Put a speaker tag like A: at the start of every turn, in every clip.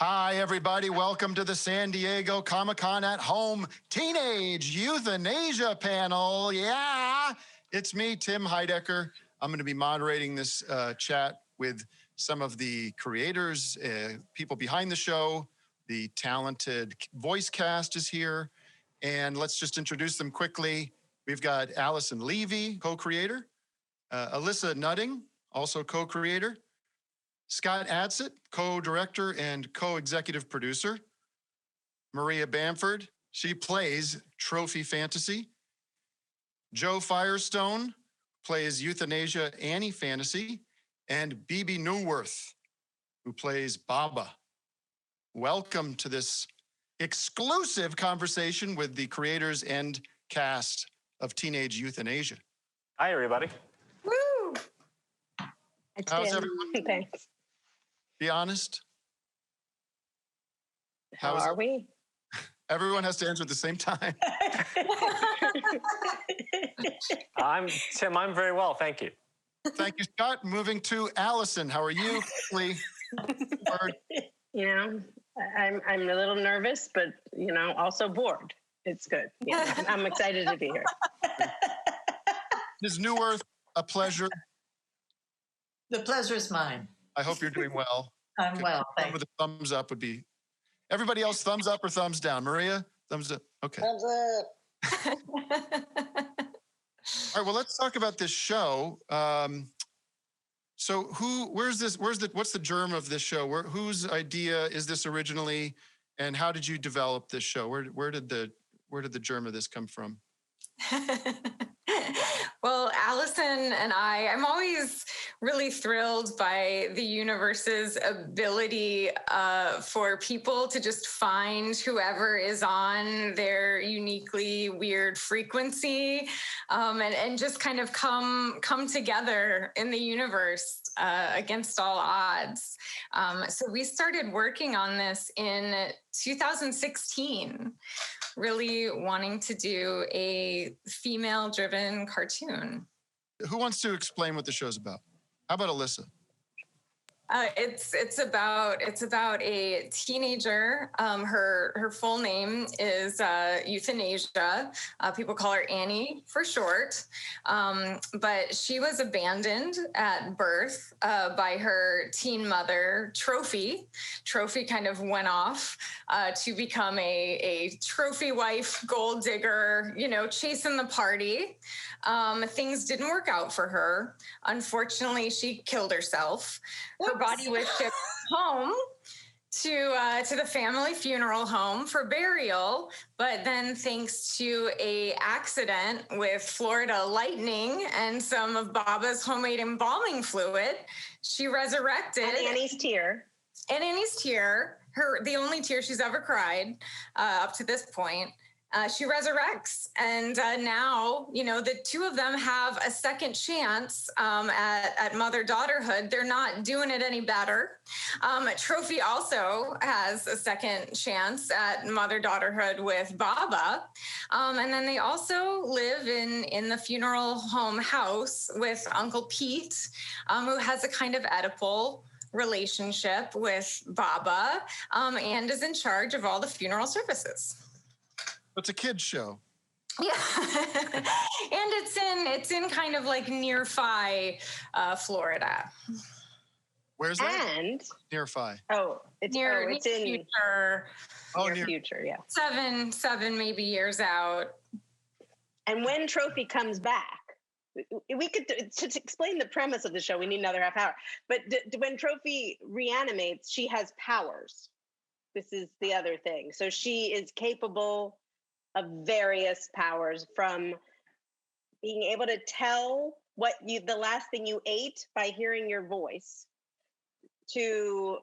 A: Hi, everybody. Welcome to the San Diego Comic-Con at Home Teenage Euthanasia Panel. Yeah, it's me, Tim Heidecker. I'm going to be moderating this chat with some of the creators, people behind the show. The talented voice cast is here. And let's just introduce them quickly. We've got Alyson Levy, co-creator. Alissa Nutting, also co-creator. Scott Adsit, co-director and co-executive producer. Maria Bamford, she plays Trophy Fantasy. Joe Firestone plays Euthanasia Annie Fantasy. And Bebe Neuwirth, who plays Baba. Welcome to this exclusive conversation with the creators and cast of Teenage Euthanasia.
B: Hi, everybody.
C: Woo!
A: How's everyone?
C: Thanks.
A: Be honest.
C: How are we?
A: Everyone has to answer at the same time.
B: Tim, I'm very well, thank you.
A: Thank you, Scott. Moving to Alyson. How are you?
C: You know, I'm a little nervous, but, also bored. It's good. Yeah, I'm excited to be here.
A: Ms. Neuwirth, a pleasure.
D: The pleasure is mine.
A: I hope you're doing well.
D: I'm well, thanks.
A: With a thumbs up would be. Everybody else, thumbs up or thumbs down? Maria, thumbs up. Okay.
C: Thumbs up.
A: All right. Well, let's talk about this show. So, what's the germ of this show? Whose idea is this originally, and how did you develop this show? Where did the germ of this come from?
E: Well, Alyson and I'm always really thrilled by the universe's ability for people to just find whoever is on their uniquely weird frequency and just kind of come together in the universe against all odds. So we started working on this in 2016, really wanting to do a female-driven cartoon.
A: Who wants to explain what the show's about? How about Alissa?
E: It's about a teenager. Her full name is Euthanasia. People call her Annie for short. But she was abandoned at birth by her teen mother, Trophy. Trophy kind of went off to become a trophy wife, gold digger, chasing the party. Things didn't work out for her. Unfortunately, she killed herself. Her body was shipped home to the family funeral home for burial, but then thanks to a accident with Florida lightning and some of Baba's homemade embalming fluid, she resurrected.
C: And Annie's tear. The only tear she's ever cried up to this point. She resurrects, and now, the two of them have a second chance at mother-daughterhood. They're not doing it any better. Trophy also has a second chance at mother-daughterhood with Baba. And then they also live in the funeral home house with Uncle Pete, who has a kind of Oedipal relationship with Baba and is in charge of all the funeral services.
A: It's a kid's show.
E: Yeah. And it's in kind of like near Phi, Florida.
A: Where's that?
C: And
A: near Phi.
C: It's in
E: future.
C: Near future, yeah.
E: Seven maybe years out.
C: And when Trophy comes back, we could to explain the premise of the show. We need another half hour. But when Trophy reanimates, she has powers. This is the other thing. So she is capable of various powers, from being able to tell the last thing you ate by hearing your voice, to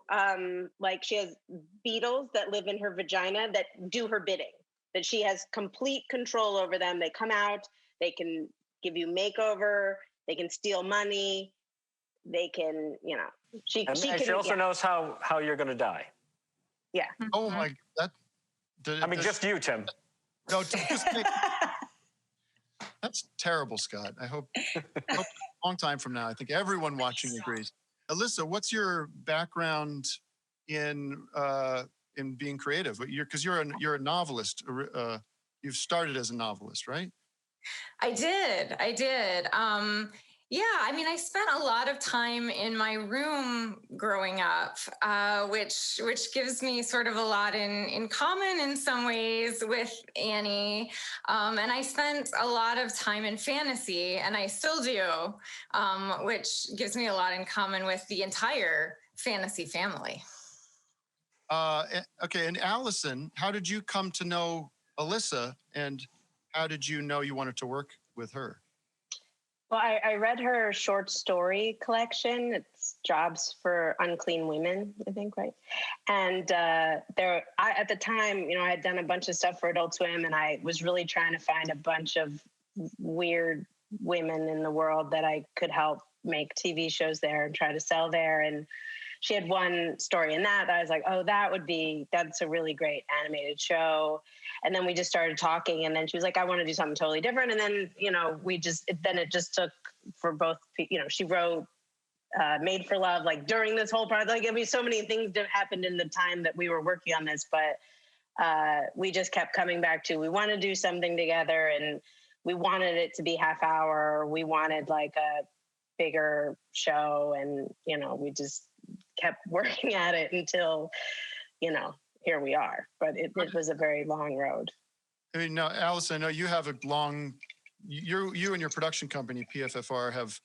C: she has beetles that live in her vagina that do her bidding, that she has complete control over them. They come out, they can give you makeover, they can steal money, they can, she
B: also knows how you're going to die.
C: Yeah.
A: Oh my,
B: just you, Tim.
A: No, that's terrible, Scott. I hope a long time from now, I think everyone watching agrees. Alissa, what's your background in being creative? Because you're a novelist. You've started as a novelist, right?
E: I did. Yeah, I mean, I spent a lot of time in my room growing up, which gives me sort of a lot in common in some ways with Annie. And I spent a lot of time in fantasy, and I still do, which gives me a lot in common with the entire fantasy family.
A: Okay, and Alyson, how did you come to know Alissa, and how did you know you wanted to work with her?
C: Well, I read her short story collection. It's Jobs for Unclean Women, I think, right? And at the time, I had done a bunch of stuff for Adult Swim, and I was really trying to find a bunch of weird women in the world that I could help make TV shows there and try to sell there. And she had one story in that I was like, oh, that's a really great animated show. And then we just started talking, and then she was like, I want to do something totally different. And then, it just took for both, she wrote Made for Love, like during this whole project. Like, I mean, so many things that happened in the time that we were working on this, but we just kept coming back to, we want to do something together, and we wanted it to be half hour. We wanted like a bigger show, and, we just kept working at it until, here we are. But it was a very long road.
A: I mean, now, Alyson, I know you have you and your production company, PFFR, have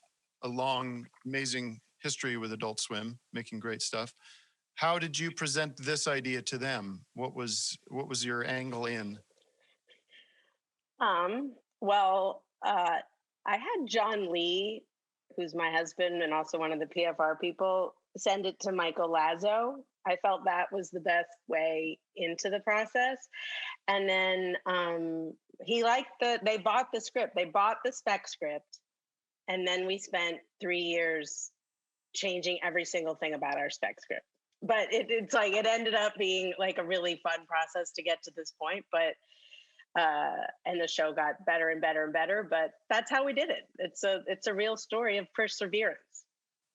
A: a long, amazing history with Adult Swim, making great stuff. How did you present this idea to them? What was your angle in?
C: Well, I had John Lee, who's my husband and also one of the PFR people, send it to Michael Lazo. I felt that was the best way into the process. And then they bought the script, they bought the spec script. And then we spent 3 years changing every single thing about our spec script. But it's like, it ended up being like a really fun process to get to this point. But, and the show got better and better and better, but that's how we did it. It's a real story of perseverance.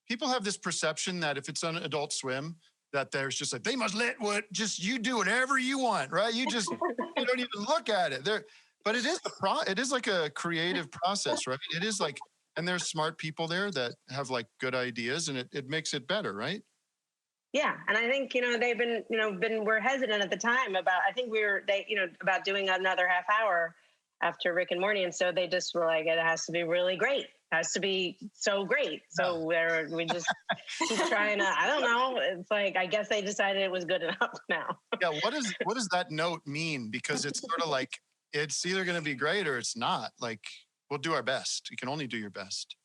A: People have this perception that if it's on Adult Swim, that there's just like, they must you do whatever you want, right? You don't even look at it. But it is like a creative process, right? It is like, and there's smart people there that have like good ideas, and it makes it better, right?
C: Yeah, and I think they've been we're hesitant at the time about, I think about doing another half hour after Rick and Morty, and so they just were like, it has to be really great. It has to be so great. So we just keep trying to, I don't know. It's like, I guess they decided it was good enough now.
A: Yeah, what does that note mean? Because it's sort of like, it's either going to be great or it's not. Like, we'll do our best. You can only do your best.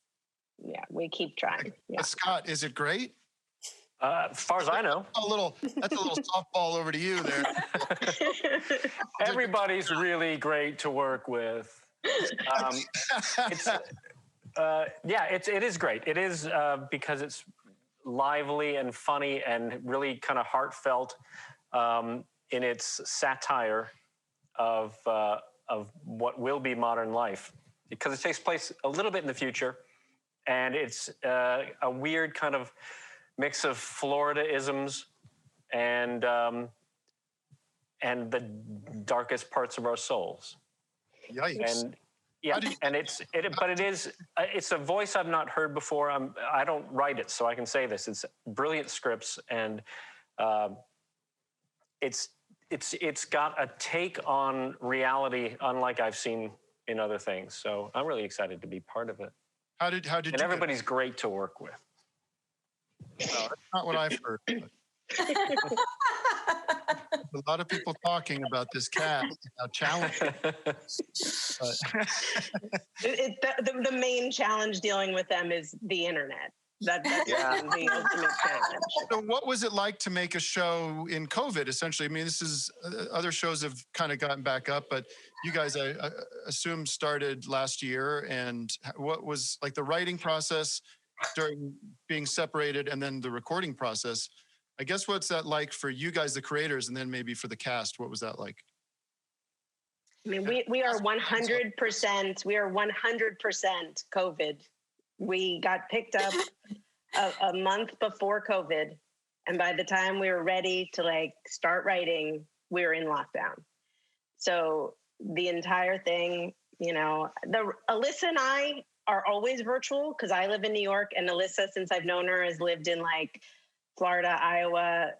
C: Yeah, we keep trying. Yeah.
A: Scott, is it great?
B: As far as I know.
A: That's a little softball over to you there.
B: Everybody's really great to work with. It is great. It is because it's lively and funny and really kind of heartfelt in its satire of what will be modern life, because it takes place a little bit in the future, and it's a weird kind of mix of Florida-isms and the darkest parts of our souls.
A: Yikes.
B: And yeah, and it's a voice I've not heard before. I don't write it, so I can say this. It's brilliant scripts, and it's got a take on reality unlike I've seen in other things. So I'm really excited to be part of it.
A: How did
B: and everybody's great to work with.
A: Well, that's not what I've heard. A lot of people talking about this cast, how challenging.
C: The main challenge dealing with them is the internet. That's the ultimate challenge.
A: So what was it like to make a show in COVID, essentially? I mean, this is, other shows have kind of gotten back up, but you guys, I assume, started last year. And what was like the writing process during being separated, and then the recording process? I guess, what's that like for you guys, the creators, and then maybe for the cast? What was that like?
C: I mean, we are 100%. We are 100% COVID. We got picked up a month before COVID, And by the time we were ready to like start writing, we were in lockdown. So the entire thing, you know, Alissa and I are always virtual because I live in New York, and Alissa, since I've known her, has lived in like Florida, Iowa,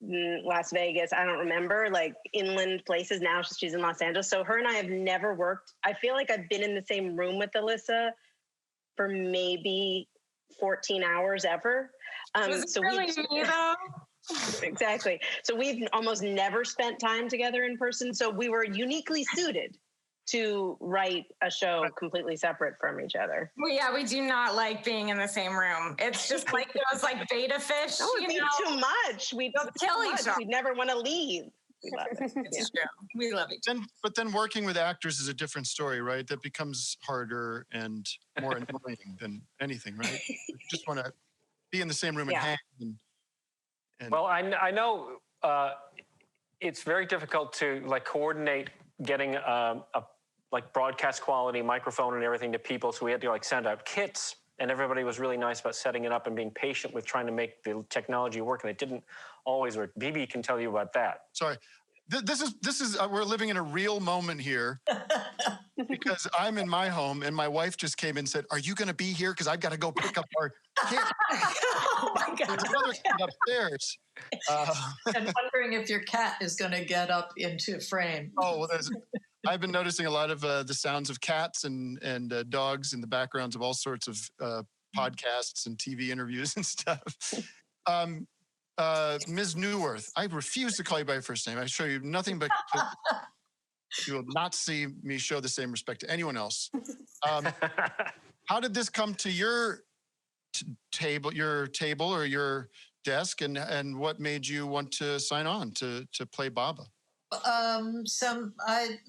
C: Las Vegas. I don't remember, like inland places. Now she's in Los Angeles. So her and I have never worked. I feel like I've been in the same room with Alissa for maybe 14 hours ever.
E: So really me though?
C: Exactly. So we've almost never spent time together in person. So we were uniquely suited to write a show completely separate from each other.
E: Well, yeah, we do not like being in the same room. It's just like those like beta fish.
C: No, it'd be too much. We'd
E: kill each other.
C: We'd never want to leave. We love it.
E: It's true. We love each other.
A: But then working with actors is a different story, right? That becomes harder and more annoying than anything, right? You just want to be in the same room and hang. And
B: well, I know it's very difficult to like coordinate getting a like broadcast quality microphone and everything to people. So we had to like send out kits, and everybody was really nice about setting it up and being patient with trying to make the technology work. And it didn't always work. Bebe can tell you about that.
A: Sorry. This is we're living in a real moment here because I'm in my home and my wife just came in and said, "Are you going to be here? Because I've got to go pick up our kid."
D: Oh my God.
A: There's another kid upstairs.
D: And wondering if your cat is going to get up into frame.
A: Oh, well, I've been noticing a lot of the sounds of cats and dogs in the backgrounds of all sorts of podcasts and TV interviews and stuff. Ms. Neuwirth, I refuse to call you by your first name. I show you nothing but you will not see me show the same respect to anyone else. How did this come to your table or your desk, and what made you want to sign on to play Baba?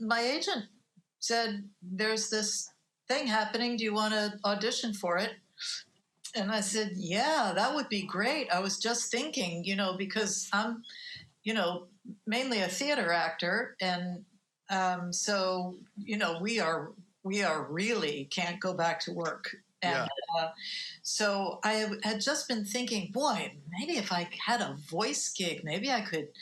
D: My agent said, "There's this thing happening. Do you want to audition for it?" And I said, "Yeah, that would be great. I was just thinking, because I'm, mainly a theater actor, and so we are really can't go back to work." And so I had just been thinking, boy, maybe if I had a voice gig, maybe I could.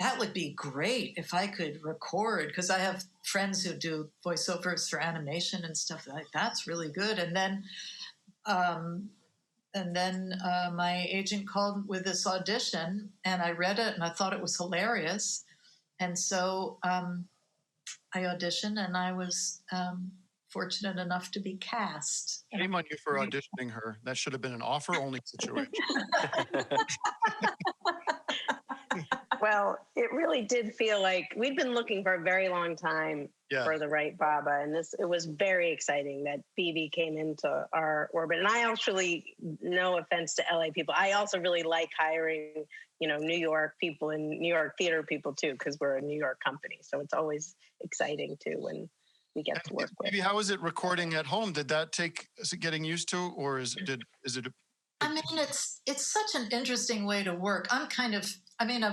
D: That would be great if I could record, because I have friends who do voiceovers for animation and stuff like that's really good. And then my agent called with this audition, and I read it and I thought it was hilarious. And so I auditioned, and I was fortunate enough to be cast.
A: Shame on you for auditioning her. That should have been an offer-only situation.
C: Well, it really did feel like we'd been looking for a very long time for the right Baba. And it was very exciting that Bebe came into our orbit. And I actually, no offense to LA people, I also really like hiring, New York people and New York theater people too, because we're a New York company. So it's always exciting too when we get to work with.
A: Bebe, how is it recording at home? Is it getting used to, or is it?
D: I mean, it's such an interesting way to work. I've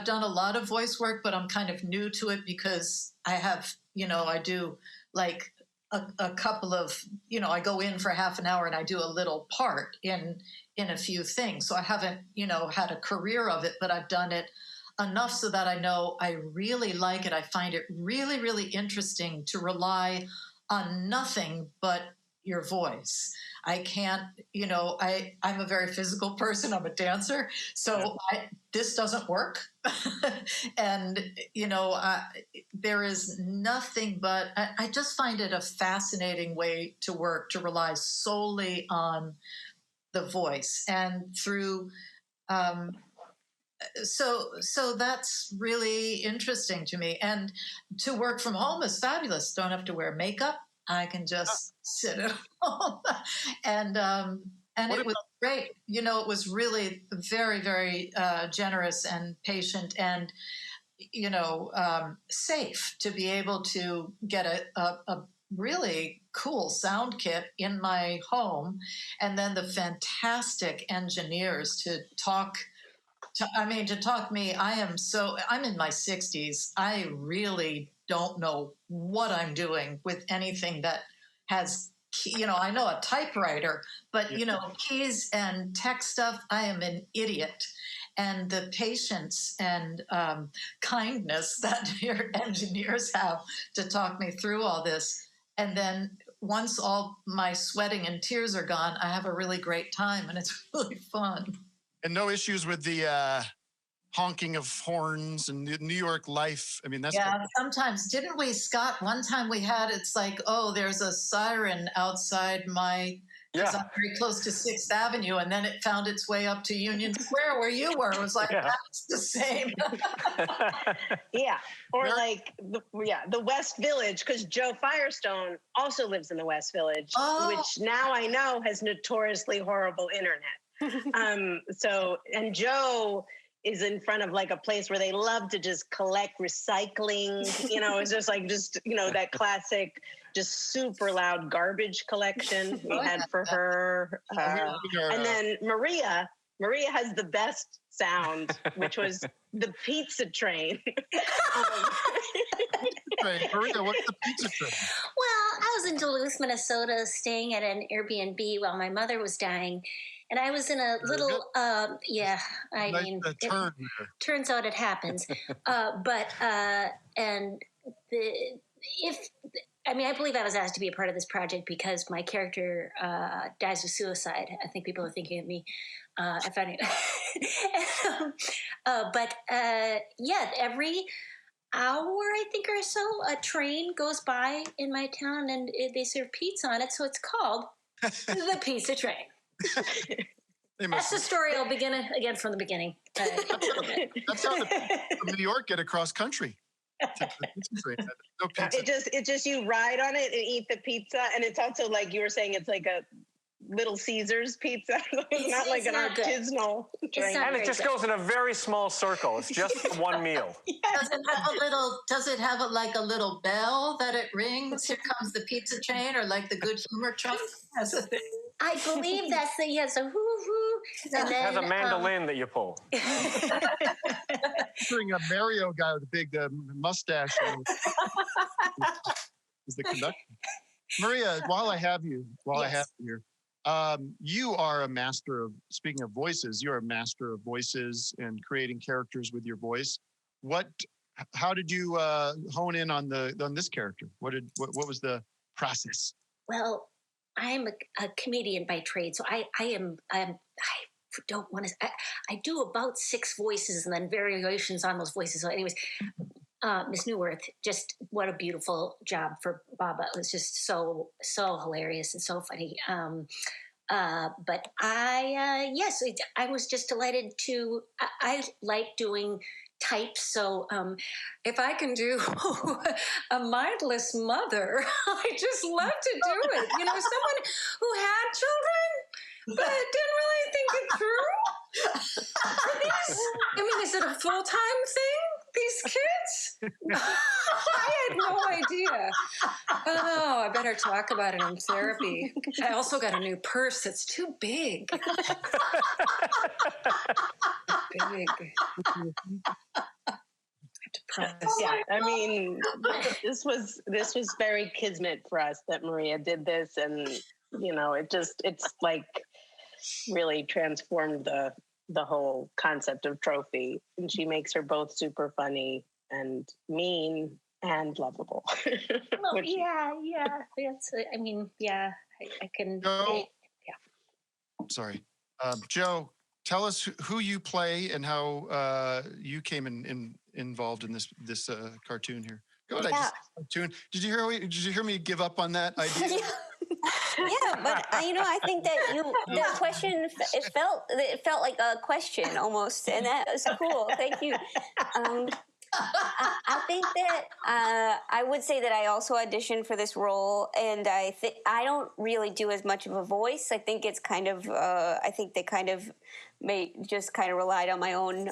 D: done a lot of voice work, but I'm kind of new to it because I have, I do like a couple of, I go in for half an hour and I do a little part in a few things. So I haven't, had a career of it, but I've done it enough so that I know I really like it. I find it really, really interesting to rely on nothing but your voice. I can't, I'm a very physical person. I'm a dancer. So this doesn't work. And, there is nothing but, I just find it a fascinating way to work, to rely solely on the voice. And through, so that's really interesting to me. And to work from home is fabulous. Don't have to wear makeup. I can just sit at home, and it was great. It was really very, very generous and patient, and safe to be able to get a really cool sound kit in my home, and then the fantastic engineers to talk me. I'm in my 60s. I really don't know what I'm doing with anything that has, I know a typewriter, but, keys and tech stuff, I am an idiot. and the patience and kindness that your engineers have to talk me through all this. And then once all my sweating and tears are gone, I have a really great time, and it's really fun.
A: And no issues with the honking of horns and New York life. I mean, that's
D: sometimes. Didn't we, Scott? One time we had, it's like, oh, there's a siren outside my, because I'm very close to 6th Avenue, and then it found its way up to Union Square where you were. It was like, that's the same.
C: Or like, the West Village, because Joe Firestone also lives in the West Village, which now I know has notoriously horrible internet. And Joe is in front of like a place where they love to just collect recycling. It's just that classic, just super loud garbage collection we had for her. And then Maria has the best sound, which was the pizza train.
A: Maria, what's the pizza train?
F: Well, I was in Duluth, Minnesota, staying at an Airbnb while my mother was dying. And I was in a little, turns out it happens. I believe I was asked to be a part of this project because my character dies of suicide. I think people are thinking of me. Every hour, I think, or so, a train goes by in my town and they serve pizza on it. So it's called the pizza train. That's the story. I'll begin it again from the beginning.
A: That's how the New York get across country. No pizza.
C: It just you ride on it and eat the pizza, and it's also like you were saying, it's like a Little Caesars pizza. It's not like an artisanal train.
B: And it just goes in a very small circle. It's just one meal.
D: Does it have a little bell that it rings? Here comes the pizza train, or like the Good Humor truck has a thing?
F: I believe that's a hoo-hoo.
B: And then, it has a mandolin that you pull.
A: Picturing a Mario guy with a big mustache. Is the conductor. Maria, while I have you here, you are a master of, speaking of voices, you're a master of voices and creating characters with your voice. How did you hone in on this character? What was the process?
F: Well, I'm a comedian by trade, so I do about 6 voices and then variations on those voices. So anyways, Miss Neuwirth, just what a beautiful job for Baba. It was just so hilarious and so funny. But I was just delighted to, I like doing types. So if I can do a mindless mother, I just love to do it. Someone who had children, but didn't really think it through. Is it a full-time thing? These kids? I had no idea. Oh, I better talk about it in therapy. I also got a new purse that's too big.
C: This was very kismet for us that Maria did this, and it's like really transformed the whole concept of Trophy, and she makes her both super funny and mean and lovable.
F: Well, I can.
A: Joe, sorry, Joe. Tell us who you play and how you came involved in this cartoon here. Go ahead. Cartoon. Did you hear me give up on that idea?
G: Yeah, but I think that the question it felt like a question almost, and that was cool. Thank you. I think that I would say that I also auditioned for this role, and I don't really do as much of a voice. I think it's kind of I think they kind of just kind of relied on my own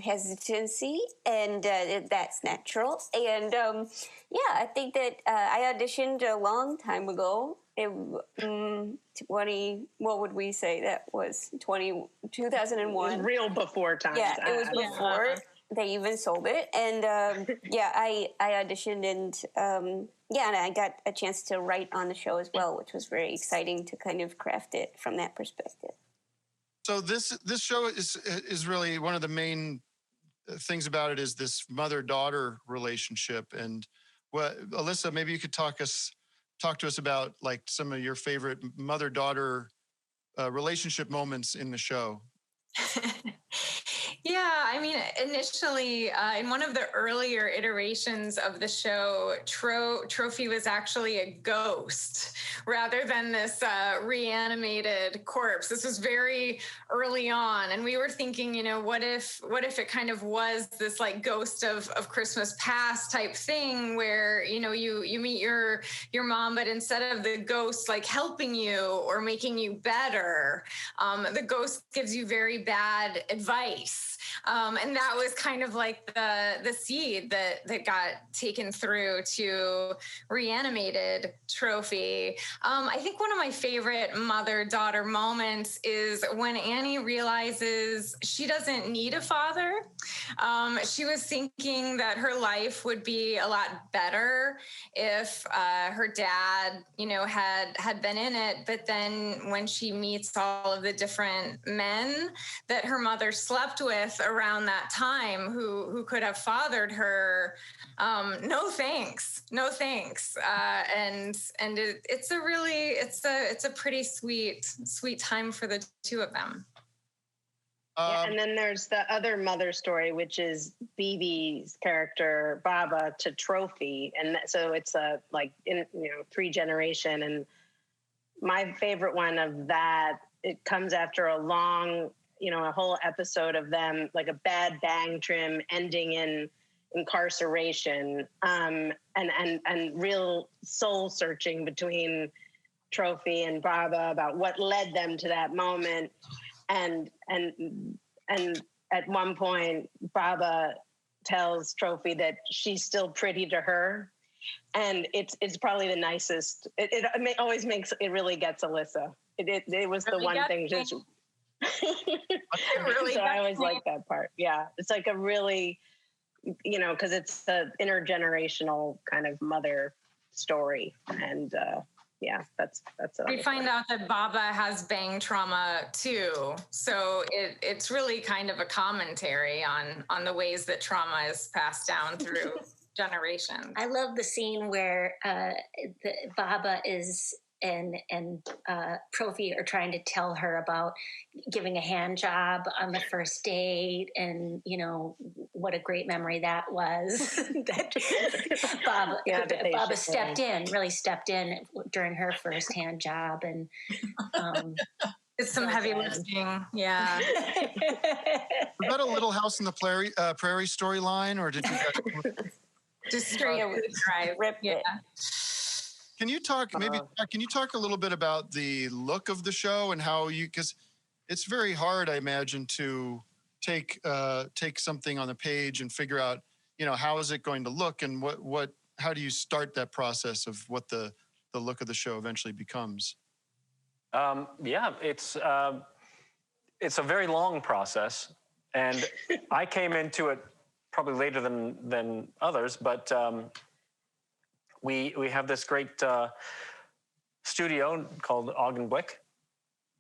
G: hesitancy, and that's natural. And I think that I auditioned a long time ago. 20, what would we say that was 2001?
C: Real before time.
G: Yeah, it was before they even sold it. And I auditioned, and and I got a chance to write on the show as well, which was very exciting to kind of craft it from that perspective.
A: So this show is really one of the main things about it is this mother-daughter relationship. And what, Alissa, maybe you could talk to us about like some of your favorite mother-daughter relationship moments in the show.
E: Yeah, I mean, initially, in one of the earlier iterations of the show, Trophy was actually a ghost rather than this reanimated corpse. This was very early on, and we were thinking, you know, what if it kind of was this like ghost of Christmas past type thing, where you know you meet your mom, but instead of the ghost like helping you or making you better, the ghost gives you very bad advice. And that was kind of like the seed that got taken through to reanimated Trophy. I think one of my favorite mother-daughter moments is when Annie realizes she doesn't need a father. She was thinking that her life would be a lot better if her dad, you know, had been in it. But then when she meets all of the different men that her mother slept with around that time who could have fathered her, no thanks. And it's a pretty sweet time for the two of them.
C: Yeah, and then there's the other mother story, which is Bebe's character Baba to Trophy, and so it's a three generation. And my favorite one of that, it comes after a long, a whole episode of them, like a bad bang trim ending in incarceration, and real soul searching between Trophy and Baba about what led them to that moment. And at one point, Baba tells Trophy that she's still pretty to her, and it's probably the nicest. It always makes it really gets Alissa. It was really the one thing. Just, it really. So I always like that part. Yeah, it's like a really, because it's an intergenerational kind of mother story, and yeah, that's.
E: We find out that Baba has bang trauma too, so it's really kind of a commentary on the ways that trauma is passed down through generations.
F: I love the scene where Baba is and Trophy are trying to tell her about giving a hand job on the first date, and what a great memory that was. Baba really stepped in during her first hand job, and
E: it's some heavy lifting. Yeah.
A: Was that a Little House in the Prairie storyline, or did you guys
E: just straight drive? Yeah.
A: Can you talk a little bit about the look of the show and how because it's very hard, I imagine, to take something on the page and figure out, how is it going to look, and how do you start that process of what the look of the show eventually becomes?
B: Yeah, it's a very long process, and I came into it probably later than others, but we have this great studio called Ogden Blick,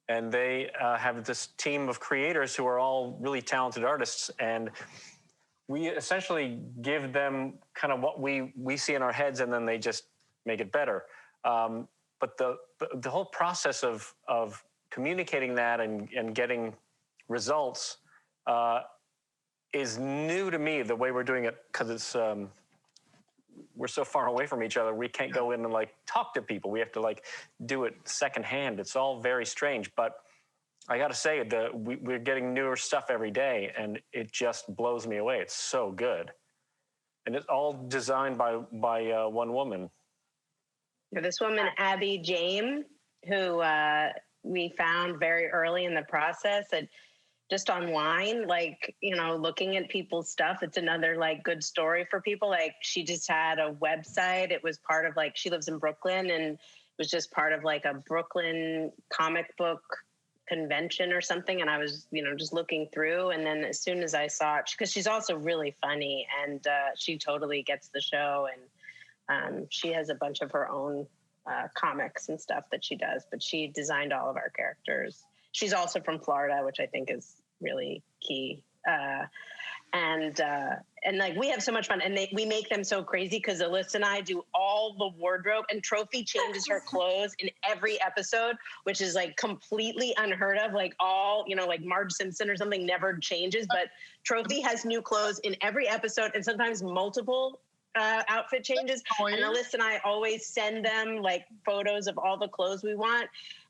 B: and they have this team of creators who are all really talented artists, and we essentially give them kind of what we see in our heads, and then they just make it better. But the whole process of communicating that and getting results is new to me, the way we're doing it, because it's we're so far away from each other. We can't go in and talk to people. We have to do it secondhand. It's all very strange, but I got to say that we're getting newer stuff every day, and it just blows me away. It's so good, and it's all designed by one woman.
C: This woman, Abby James, who we found very early in the process, and just online, looking at people's stuff. It's another good story for people. She just had a website. It was part of she lives in Brooklyn, and it was just part of a Brooklyn comic book convention or something. And I was, just looking through. And then as soon as I saw it, because she's also really funny, and she totally gets the show. And she has a bunch of her own comics and stuff that she does, but she designed all of our characters. she's also from Florida, which I think is really key. And like we have so much fun, and we make them so crazy because Alissa and I do all the wardrobe, and Trophy changes her clothes in every episode, which is like completely unheard of. Like all, like Marge Simpson or something never changes, but Trophy has new clothes in every episode, and sometimes multiple outfit changes. And Alissa and I always send them like photos of all the clothes we want.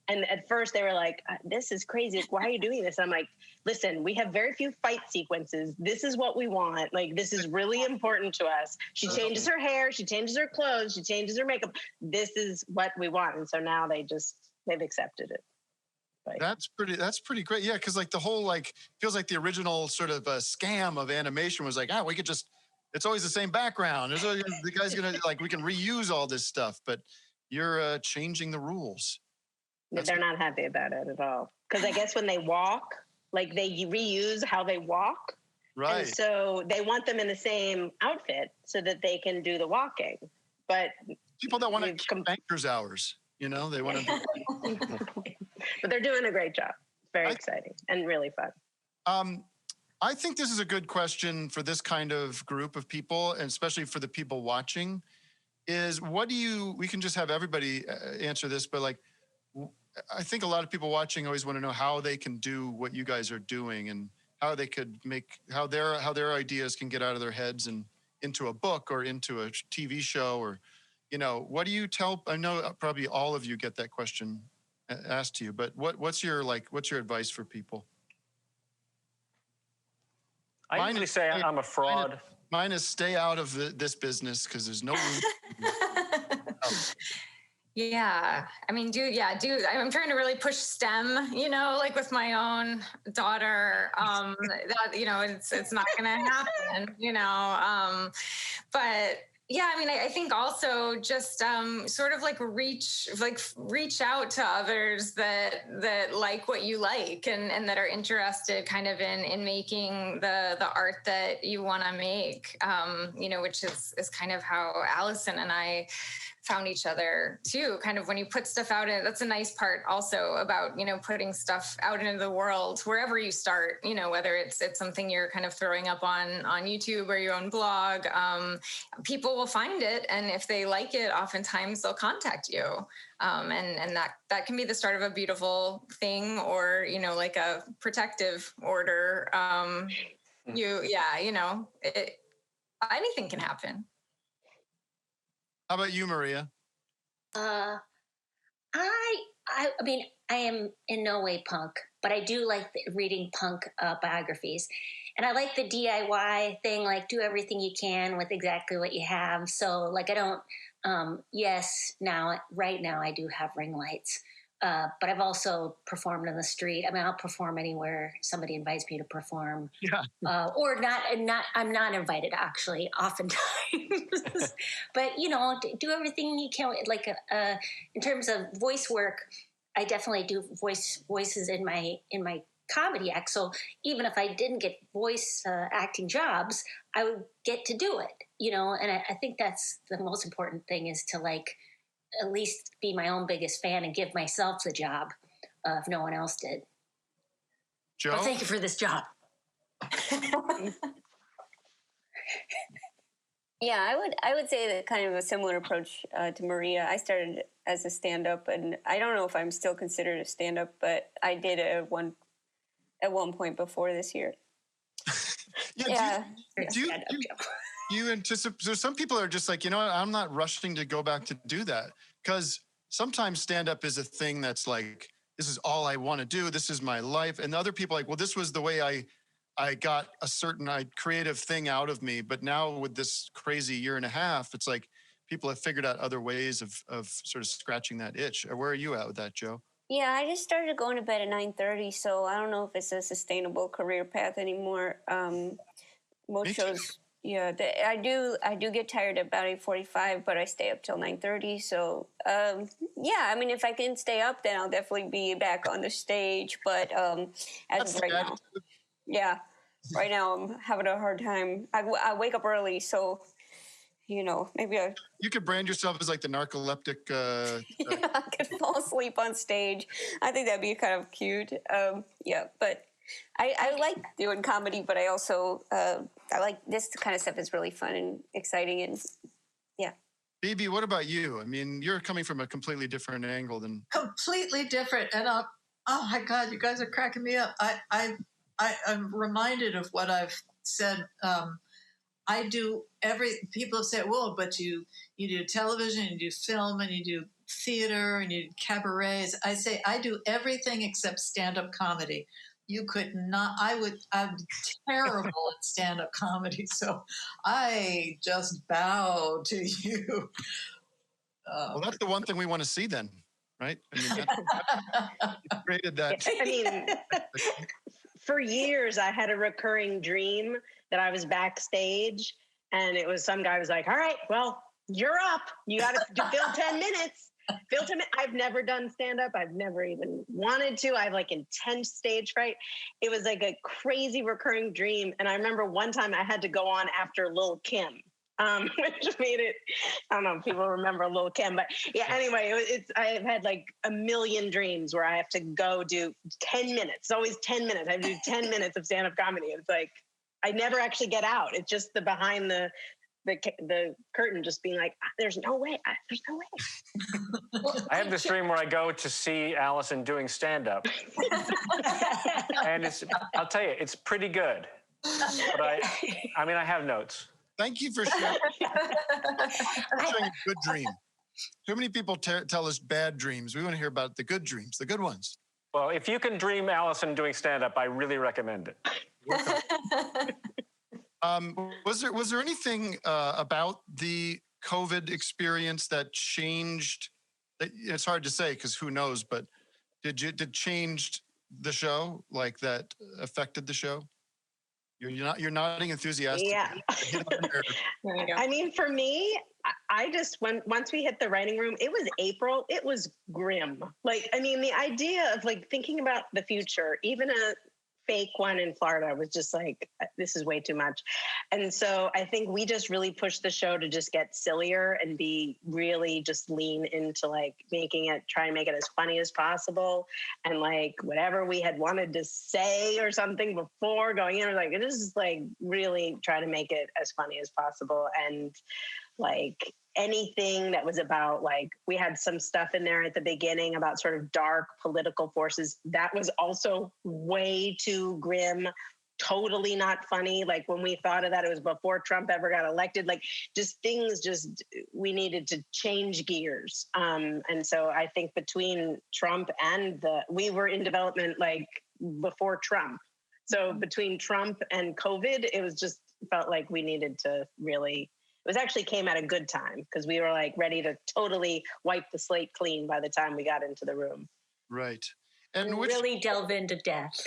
C: And at first they were like, this is crazy. Like, why are you doing this? And I'm like, listen, we have very few fight sequences. This is what we want. Like, this is really important to us. She changes her hair. She changes her clothes. She changes her makeup. This is what we want. And so now they've accepted it. Like, that's pretty great. Yeah. Cause like the whole, like, feels like the original sort of scam of animation was like, we could just, it's always the same background. The guy's going to like, we can reuse all this stuff, but you're changing the rules. They're not happy about it at all. Because I guess when they walk, like they reuse how they walk. Right. And so they want them in the same outfit so that they can do the walking. But people that want to keep banker's hours, they want to. But they're doing a great job. Very exciting and really fun. I think this is a good question for this kind of group of people, and especially for the people watching, is we can just have everybody answer this, but like, I think a lot of people watching always want to know how they can do what you guys are doing and how they could how their ideas can get out of their heads and into a book or into a TV show, or, what do you tell? I know probably all of you get that question asked to you, but what's your advice for people?
B: I usually say I'm a fraud.
A: Mine is stay out of this business because there's no room.
E: Yeah. I mean, I'm trying to really push STEM, like with my own daughter, it's not going to happen, but yeah, I mean, I think also just sort of like reach out to others that like what you like and that are interested kind of in making the art that you want to make, which is kind of how Alyson and I found each other too. Kind of when you put stuff out, that's a nice part also about, putting stuff out into the world, wherever you start, whether it's something you're kind of throwing up on YouTube or your own blog, people will find it. And if they like it, oftentimes they'll contact you. And that can be the start of a beautiful thing, or, like a protective order. Anything can happen.
A: How about you, Maria?
F: I mean, I am in no way punk, but I do like reading punk biographies. And I like the DIY thing, like do everything you can with exactly what you have. So like I don't, right now I do have ring lights. But I've also performed in the street. I mean, I'll perform anywhere somebody invites me to perform. Yeah. Or not. I'm not invited, actually, oftentimes. But do everything you can. Like in terms of voice work, I definitely do voices in my comedy act. So even if I didn't get voice acting jobs, I would get to do it. And I think that's the most important thing, is to like at least be my own biggest fan and give myself the job if no one else did.
A: Joe?
F: Well, thank you for this job.
G: Yeah, I would say that kind of a similar approach to Maria. I started as a stand-up, and I don't know if I'm still considered a stand-up, but I did it at one point before this year.
A: Do you anticipate? So some people are just like, I'm not rushing to go back to do that, because sometimes stand-up is a thing that's like, this is all I want to do. This is my life. And other people are like, well, this was the way I got a certain creative thing out of me. But now with this crazy year and a half, it's like people have figured out other ways of sort of scratching that itch. Where are you at with that, Joe?
G: Yeah, I just started going to bed at 9:30, so I don't know if it's a sustainable career path anymore. Most shows, I do get tired at about 8:45, but I stay up till 9:30. So, I mean, if I can stay up, then I'll definitely be back on the stage. But as of right now, I'm having a hard time. I wake up early, so maybe
A: You could brand yourself as like the narcoleptic.
G: I could fall asleep on stage. I think that'd be kind of cute. But I like doing comedy, but I also I like this kind of stuff is really fun and exciting, and yeah.
A: Bebe, what about you? I mean, you're coming from a completely different angle than
D: Completely different. And oh my God, you guys are cracking me up. I'm reminded of what I've said. I do people say, well, but you do television, you do film, and you do theater, and you do cabarets. I say, I do everything except stand-up comedy. You could not, I'm terrible at stand-up comedy. So I just bow to you.
A: well, that's the one thing we want to see then, right? I mean, you created that.
C: I mean, for years, I had a recurring dream that I was backstage, and it was some guy was like, all right, well, you're up. You got to fill 10 minutes. Fill 10 minutes. I've never done stand-up. I've never even wanted to. I have like intense stage fright. It was like a crazy recurring dream. And I remember one time I had to go on after Lil' Kim. Which made it, I don't know if people remember Lil' Kim, but yeah, anyway, I've had like a million dreams where I have to go do 10 minutes. It's always 10 minutes. I have to do 10 minutes of stand-up comedy. It's like, I never actually get out. It's just the behind the curtain just being like, there's no way. There's no way.
B: I have this dream where I go to see Alyson doing stand-up. And I'll tell you, it's pretty good. But I have notes.
A: Thank you for sharing a good dream. Too many people tell us bad dreams. We want to hear about the good dreams, the good ones.
B: Well, if you can dream Alyson doing stand-up, I really recommend it.
A: Was there anything about the COVID experience that changed? It's hard to say because who knows, but did changed the show, like that affected the show? You're nodding enthusiastically.
C: Yeah. I mean, for me, I just once we hit the writing room, it was April. It was grim. Like, I mean, the idea of like thinking about the future, even a fake one in Florida, was just like, this is way too much. And so I think we just really pushed the show to just get sillier and be really just lean into like try and make it as funny as possible. And like whatever we had wanted to say or something before going in, like it is like really try to make it as funny as possible. And like anything that was about, like, we had some stuff in there at the beginning about sort of dark political forces that was also way too grim, totally not funny. Like when we thought of that, it was before Trump ever got elected. Like we needed to change gears. And so I think between Trump and we were in development like before Trump. So between Trump and COVID, it was just felt like we needed to really, it was actually came at a good time because we were like ready to totally wipe the slate clean by the time we got into the room.
A: Right.
F: And really delve into death.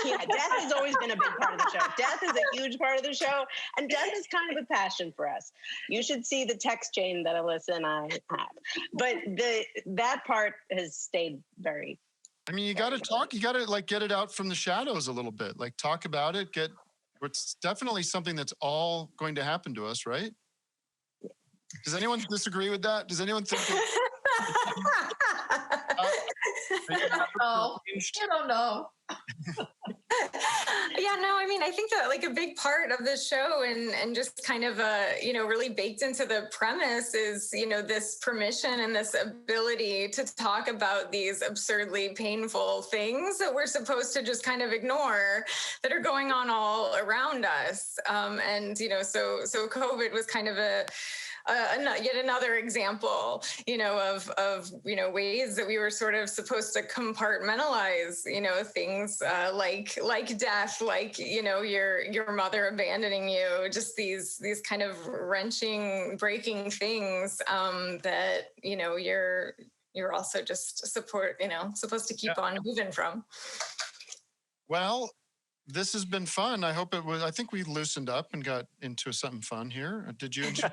C: Yeah, death has always been a big part of the show. Death is a huge part of the show, and death is kind of a passion for us. You should see the text chain that Alissa and I have. But that part has stayed very.
A: I mean, you got to talk. You got to like get it out from the shadows a little bit. Like talk about it. It's definitely something that's all going to happen to us, right? Does anyone disagree with that? Does anyone think?
D: Oh, I don't know.
E: Yeah, no, I mean, I think that like a big part of this show and just kind of, really baked into the premise is, this permission and this ability to talk about these absurdly painful things that we're supposed to just kind of ignore that are going on all around us. So COVID was kind of yet another example, of ways that we were sort of supposed to compartmentalize, things like death, like your mother abandoning you, just these kind of wrenching, breaking things that you're also just supposed to keep on moving from.
A: Well, this has been fun. I hope it was. I think we loosened up and got into something fun here. Did you enjoy?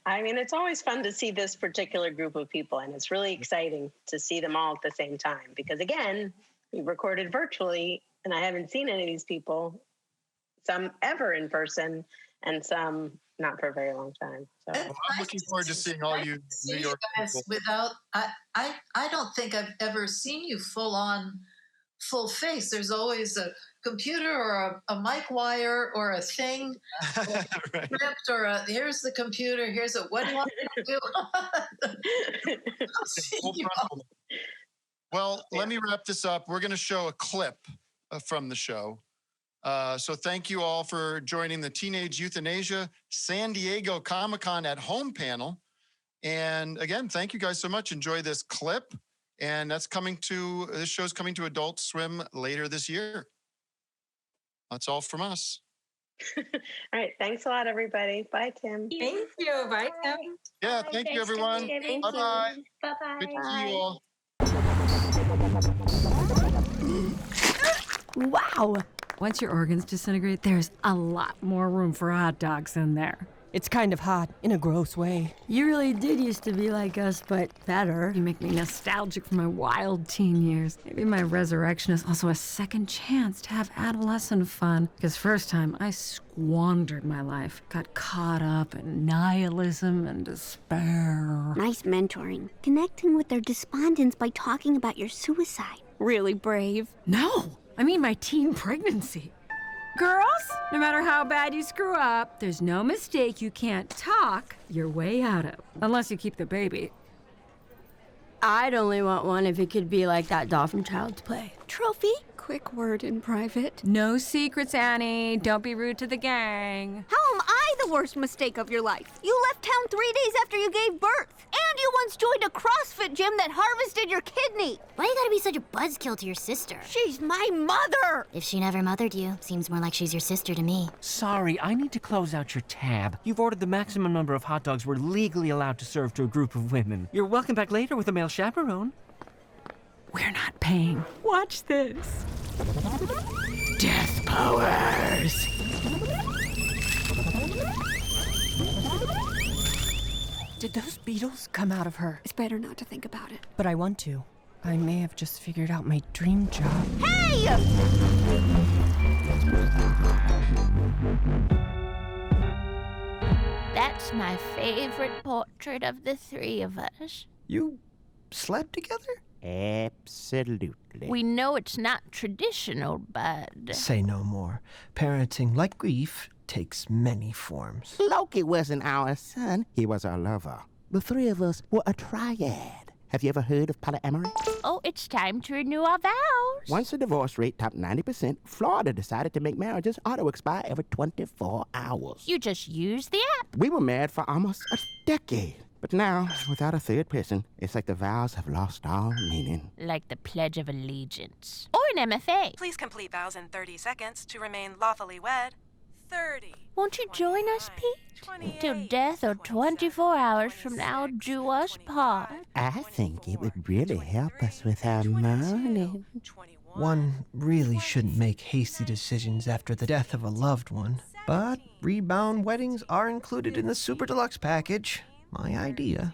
C: I mean, it's always fun to see this particular group of people, and it's really exciting to see them all at the same time because, again, we recorded virtually, and I haven't seen any of these people, some ever in person, and some not for a very long time. So
A: Well, I'm looking forward to seeing all you New York
D: guys
A: people.
D: without, I don't think I've ever seen you full face. There's always a computer or a mic wire or a thing, or a
A: Right.
D: script or here's the computer, here's what do you want me to do?
A: Full frontal. Well, let me wrap this up. We're going to show a clip from the show. So thank you all for joining the Teenage Euthanasia San Diego Comic-Con at Home panel. And again, thank you guys so much. Enjoy this clip. And this show's coming to Adult Swim later this year. That's all from us.
C: all right, thanks a lot, everybody. Bye, Tim.
E: Thank you. Bye, Tim.
A: Yeah, thank you, everyone. Bye-bye.
F: Bye-bye.
A: Good to see you all.
H: Wow. Once your organs disintegrate, there's a lot more room for hot dogs in there.
I: It's kind of hot, in a gross way.
H: You really did used to be like us, but better. You make me nostalgic for my wild teen years. Maybe my resurrection is also a second chance to have adolescent fun. Because first time, I squandered my life. Got caught up in nihilism and despair.
J: Nice mentoring. Connecting with their despondents by talking about your suicide. Really brave.
H: No, I mean my teen pregnancy. Girls, no matter how bad you screw up, there's no mistake you can't talk your way out of. Unless you keep the baby.
J: I'd only want one if it could be like that doll from Child's Play. Trophy? Quick word in private.
H: No secrets, Annie. Don't be rude to the gang.
J: How am I the worst mistake of your life? You left town 3 days after you gave birth. And you once joined a CrossFit gym that harvested your kidney.
K: Why you gotta be such a buzzkill to your sister?
J: She's my mother!
K: If she never mothered you, seems more like she's your sister to me.
I: Sorry, I need to close out your tab. You've ordered the maximum number of hot dogs we're legally allowed to serve to a group of women. You're welcome back later with a male chaperone.
H: We're not paying. Watch this. Death powers.
I: Did those beetles come out of her?
J: It's better not to think about it.
I: But I want to. I may have just figured out my dream job.
J: Hey!
L: That's my favorite portrait of the three of us.
M: You slept together?
N: Absolutely.
L: We know it's not traditional, but...
M: Say no more. Parenting, like grief, takes many forms.
N: Loki wasn't our son. He was our lover. The three of us were a triad. Have you ever heard of polyamory?
L: Oh, it's time to renew our vows.
N: Once the divorce rate topped 90%, Florida decided to make marriages auto-expire every 24 hours.
L: You just use the app.
N: We were married for almost a decade. But now, without a third person, it's like the vows have lost all meaning.
L: Like the Pledge of Allegiance. Or an MFA.
O: Please complete vows in 30 seconds to remain lawfully wed. 30.
L: Won't you join us, Pete? Till death or 24 hours from now do us part.
N: I think it would really help us with our mourning.
M: One really shouldn't make hasty decisions after the death of a loved one. But rebound weddings are included in the Super Deluxe package. My idea.